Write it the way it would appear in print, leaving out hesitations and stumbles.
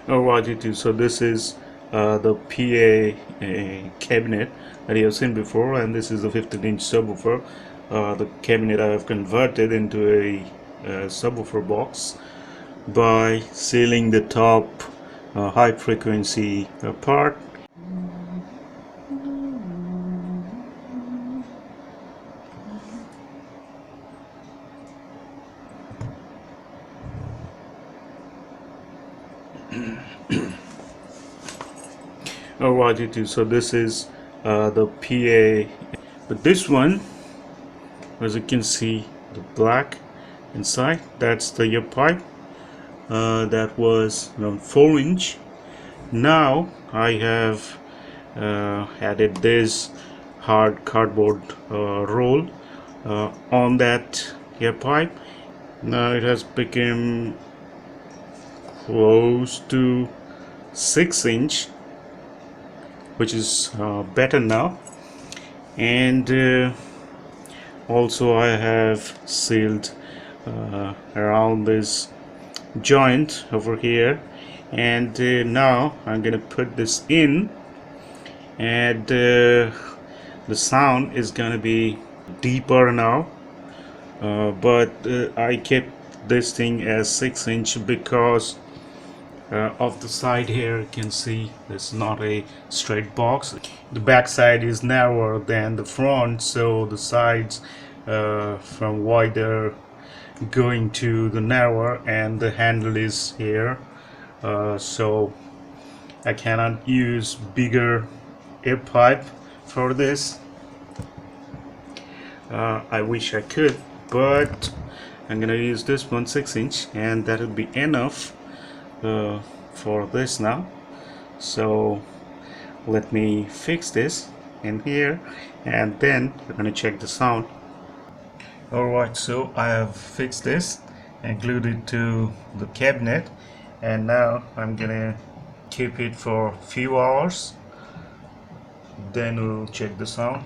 Alright, YouTube. So this is the PA cabinet that you have seen before, and this is the 15-inch subwoofer. The cabinet I have converted into a subwoofer box by sealing the top high frequency part. Alright, YouTube. So this is the PA, but this one, as you can see, the black inside, that's the ear pipe. That was around 4-inch. Now I have added this hard cardboard roll on that ear pipe. Now it has become close to 6-inch, which is better now. And also I have sealed around this joint over here, and now I'm gonna put this in, and the sound is gonna be deeper now, but I kept this thing as 6-inch because of the side here. You can see it's not a straight box. The back side is narrower than the front, so the sides from wider going to the narrower, and the handle is here, so I cannot use bigger air pipe for this. I wish I could, but I'm gonna use this one 6-inch, and that will be enough for this now. So let me fix this in here, and then we're gonna check the sound. Alright, so I have fixed this and glued it to the cabinet, and now I'm gonna keep it for a few hours, then we'll check the sound.